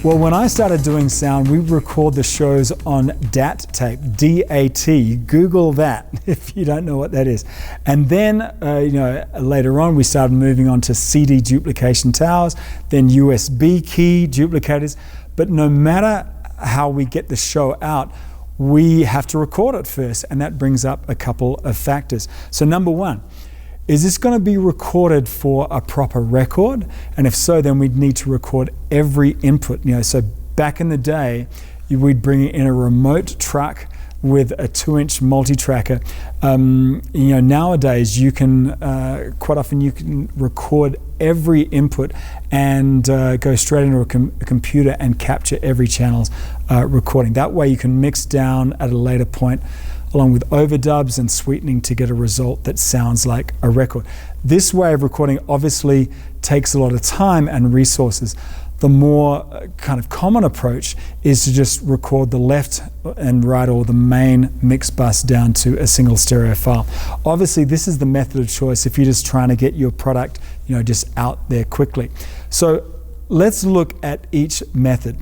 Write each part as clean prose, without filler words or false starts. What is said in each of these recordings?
Well, when I started doing sound, we record the shows on DAT tape, D-A-T. Google that if you don't know what that is. And then, later on, we started moving on to CD duplication towers, then USB key duplicators. But no matter how we get the show out, we have to record it first, and that brings up a couple of factors. So number one, is this going to be recorded for a proper record? And if so, then we'd need to record every input. So back in the day, we'd bring in a remote truck with a 2-inch multi-tracker. Nowadays you can quite often you can record every input and go straight into a computer and capture every channel's recording. That way you can mix down at a later point, along with overdubs and sweetening, to get a result that sounds like a record. This way of recording obviously takes a lot of time and resources. The more kind of common approach is to just record the left and right, or the main mix bus, down to a single stereo file. Obviously, this is the method of choice if you're just trying to get your product, just out there quickly. So let's look at each method.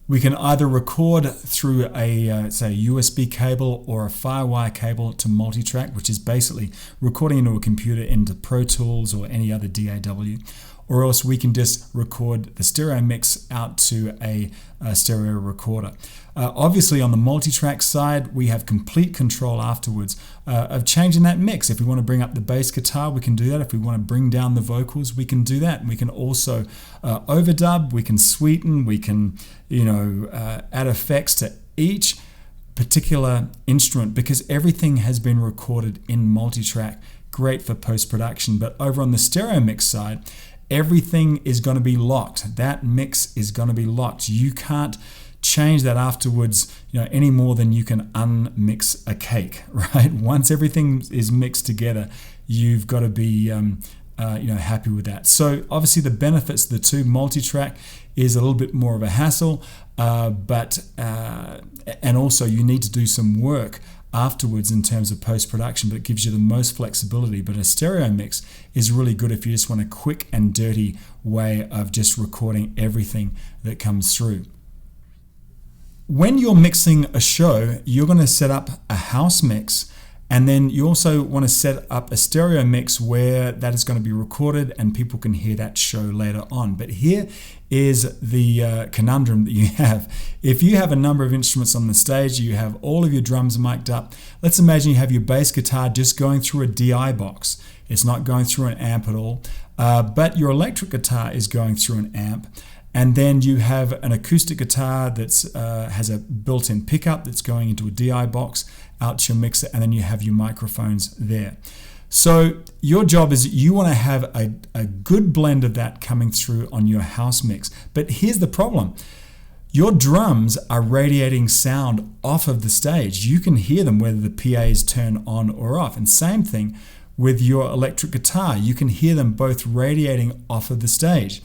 We can either record through a, say, USB cable or a Firewire cable to Multitrack, which is basically recording into a computer into Pro Tools or any other DAW, or else we can just record the stereo mix out to a stereo recorder. Obviously, on the Multitrack side, we have complete control afterwards of changing that mix. If we want to bring up the bass guitar, we can do that. If we want to bring down the vocals, we can do that. We can also overdub, we can sweeten, we can add effects to each particular instrument, because everything has been recorded in Multitrack. Great for post-production. But over on the stereo mix side, everything is going to be locked. That mix is going to be locked. You can't change that afterwards, any more than you can unmix a cake, right? Once everything is mixed together, you've got to be happy with that. So obviously the benefits of the two, Multitrack is a little bit more of a hassle, but also you need to do some work afterwards in terms of post-production, but it gives you the most flexibility. But a stereo mix is really good if you just want a quick and dirty way of just recording everything that comes through. When you're mixing a show, you're going to set up a house mix, and then you also want to set up a stereo mix where that is going to be recorded and people can hear that show later on. But here is the conundrum that you have. If you have a number of instruments on the stage, you have all of your drums mic'd up. Let's imagine you have your bass guitar just going through a DI box. It's not going through an amp at all, but your electric guitar is going through an amp. And then you have an acoustic guitar that has a built-in pickup that's going into a DI box out to your mixer, and then you have your microphones there. So your job is you want to have a good blend of that coming through on your house mix. But here's the problem. Your drums are radiating sound off of the stage. You can hear them whether the PAs turn on or off. And same thing with your electric guitar. You can hear them both radiating off of the stage.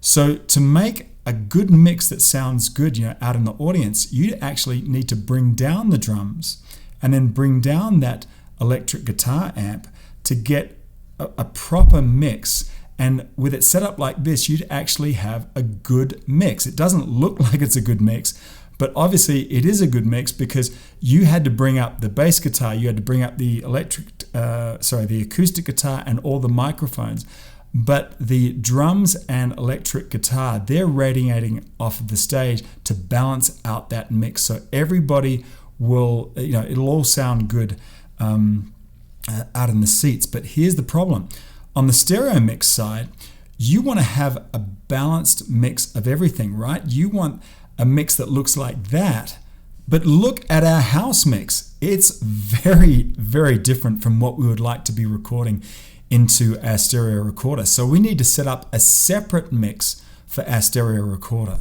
So to make a good mix that sounds good, out in the audience, you actually need to bring down the drums and then bring down that electric guitar amp to get a proper mix. And with it set up like this, you'd actually have a good mix. It doesn't look like it's a good mix, but obviously it is a good mix because you had to bring up the bass guitar, you had to bring up the the acoustic guitar and all the microphones. But the drums and electric guitar, they're radiating off of the stage to balance out that mix. So everybody will, it'll all sound good out in the seats. But here's the problem. On the stereo mix side, you want to have a balanced mix of everything, right? You want a mix that looks like that. But look at our house mix. It's very, very different from what we would like to be recording into our stereo recorder. So we need to set up a separate mix for our stereo recorder.